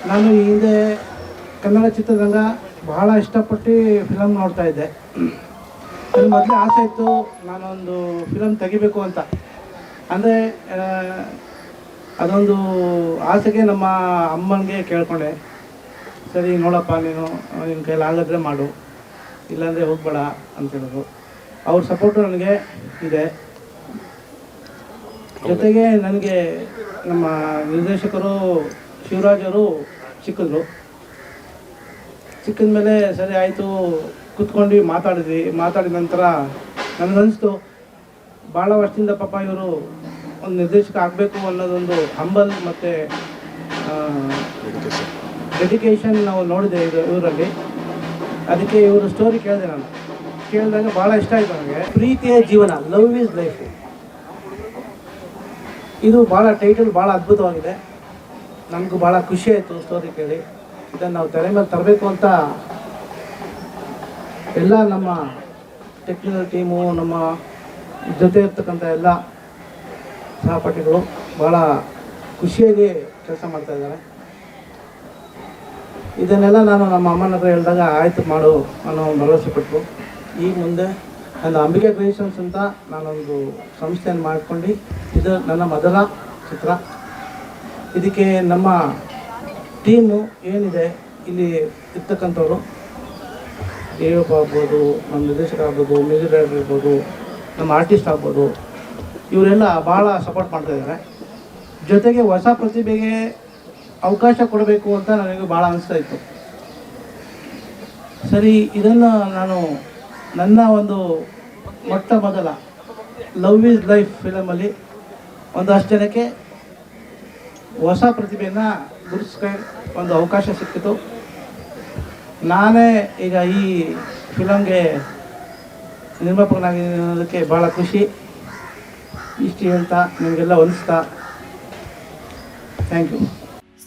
ನಾನು ಈ ಹಿಂದೆ ಕನ್ನಡ ಚಿತ್ರರಂಗ ಬಹಳ ಇಷ್ಟಪಟ್ಟು ಫಿಲಮ್ ನೋಡ್ತಾ ಇದ್ದೆ. ನನ್ನ ಮೊದಲೇ ಆಸೆ ಇತ್ತು ನಾನೊಂದು ಫಿಲಮ್ ತೆಗಿಬೇಕು ಅಂತ. ಅಂದರೆ ಅದೊಂದು ಆಸೆಗೆ ನಮ್ಮ ಅಮ್ಮನಿಗೆ ಕೇಳ್ಕೊಂಡೆ, ಸರಿ ನೋಡಪ್ಪ ನೀನು ನಿನ್ನ ಕೈಲಿ ಆಗಿದ್ರೆ ಮಾಡು, ಇಲ್ಲಾಂದರೆ ಹೋಗ್ಬೇಡ ಅಂತ ಹೇಳಿದ್ರು. ಅವ್ರ ಸಪೋರ್ಟು ನನಗೆ ಇದೆ. ಜೊತೆಗೆ ನನಗೆ ನಮ್ಮ ನಿರ್ದೇಶಕರು ಶಿವರಾಜ್ ಅವರು ಸಿಕ್ಕಿದ್ರು. ಸಿಕ್ಕಿದ ಮೇಲೆ ಸರಿ ಆಯಿತು, ಕೂತ್ಕೊಂಡು ಮಾತಾಡಿದ ನಂತರ ನನಗನ್ನಿಸ್ತು ಭಾಳ ವರ್ಷದಿಂದ ಪಾಪ ಇವರು ಒಂದು ನಿರ್ದೇಶಕ ಆಗಬೇಕು ಅನ್ನೋದೊಂದು ಹಂಬಲ್ ಮತ್ತು ಡೆಡಿಕೇಶನ್ ನಾವು ನೋಡಿದೆ ಇವರಲ್ಲಿ. ಅದಕ್ಕೆ ಇವರು ಸ್ಟೋರಿ ಕೇಳಿದೆ. ನಾನು ಕೇಳಿದಾಗ ಭಾಳ ಇಷ್ಟ ಆಯಿತು ನನಗೆ. ಪ್ರೀತಿಯ ಜೀವನ, ಲವ್ ಈಸ್ ಲೈಫ್, ಇದು ಭಾಳ ಟೈಟಲ್ ಭಾಳ ಅದ್ಭುತವಾಗಿದೆ. ನನಗೂ ಭಾಳ ಖುಷಿ ಆಯಿತು ಸ್ಟೋರಿ ಕೇಳಿ. ಇದನ್ನು ನಾವು ತೆರೆ ಮೇಲೆ ತರಬೇಕು ಅಂತ ಎಲ್ಲ ನಮ್ಮ ಟೆಕ್ನಿಕಲ್ ಟೀಮು, ನಮ್ಮ ಜೊತೆ ಇರ್ತಕ್ಕಂಥ ಎಲ್ಲ ಸಹಪಾಠಿಗಳು ಭಾಳ ಖುಷಿಯಾಗಿ ಕೆಲಸ ಮಾಡ್ತಾಯಿದ್ದಾರೆ. ಇದನ್ನೆಲ್ಲ ನಾನು ನಮ್ಮ ಅಮ್ಮನ ಹತ್ರ ಹೇಳಿದಾಗ ಆಯಿತು ಮಾಡು ಅನ್ನೋ ಭರವಸೆ ಕೊಟ್ಟರು. ಈಗ ಮುಂದೆ ನನ್ನ ಅಂಬಿಕೆ ಕ್ರಿಯೇಷನ್ಸ್ ಅಂತ ನಾನೊಂದು ಸಂಸ್ಥೆಯನ್ನು ಮಾಡ್ಕೊಂಡು, ಇದು ನನ್ನ ಮೊದಲ ಚಿತ್ರ. ಇದಕ್ಕೆ ನಮ್ಮ ಟೀಮು ಏನಿದೆ ಇಲ್ಲಿ ಇರ್ತಕ್ಕಂಥವ್ರು, ದೇವಪ್ಪ ಆಗ್ಬೋದು, ನಮ್ಮ ನಿರ್ದೇಶಕ ಆಗ್ಬೋದು, ಮ್ಯೂಸಿಕ್ ಡೈರೆಕ್ಟರ್ ಇರ್ಬೋದು, ನಮ್ಮ ಆರ್ಟಿಸ್ಟ್ ಆಗ್ಬೋದು, ಇವರೆಲ್ಲ ಭಾಳ ಸಪೋರ್ಟ್ ಮಾಡ್ತಾಯಿದ್ದಾರೆ. ಜೊತೆಗೆ ಹೊಸ ಪ್ರತಿಭೆಗೆ ಅವಕಾಶ ಕೊಡಬೇಕು ಅಂತ ನನಗೆ ಭಾಳ ಅನಿಸ್ತಾ ಇತ್ತು. ಸರಿ, ಇದನ್ನು ನಾನು ನನ್ನ ಒಂದು ಮೊಟ್ಟ ಮೊದಲ ಲವ್ ಈಸ್ ಲೈಫ್ ಫಿಲಮಲ್ಲಿ ಒಂದಷ್ಟು ಜನಕ್ಕೆ ಹೊಸ ಪ್ರತಿಭೆಯನ್ನು ಗುರುತಿಸ್ಕೊ ಒಂದು ಅವಕಾಶ ಸಿಕ್ಕಿತು. ನಾನೇ ಈಗ ಈ ಫಿಲಮ್ಗೆ ನಿರ್ಮಾಪಕನಾಗಿರೋದಕ್ಕೆ ಭಾಳ ಖುಷಿ. ಇಷ್ಟು ಹೇಳ್ತಾ ನಿಮಗೆಲ್ಲ ಹೊಂದಿಸ್ತಾ ಥ್ಯಾಂಕ್ ಯು.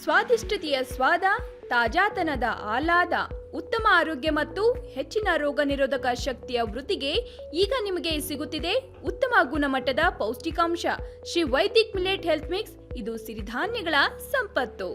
ಸ್ವಾದಿಷ್ಟತೆಯ ಸ್ವಾದ, ತಾಜಾತನದ ಆಹ್ಲಾದ, ಉತ್ತಮ ಆರೋಗ್ಯ ಮತ್ತು ಹೆಚ್ಚಿನ ರೋಗ ನಿರೋಧಕ ಶಕ್ತಿಯ ವೃದ್ಧಿಗೆ ಈಗ ನಿಮಗೆ ಸಿಗುತ್ತಿದೆ ಉತ್ತಮ ಗುಣಮಟ್ಟದ ಪೌಷ್ಟಿಕಾಂಶ. Shri Vaidik millet health mix, ಇದು ಸಿರಿಧಾನ್ಯಗಳ ಸಂಪತ್ತು.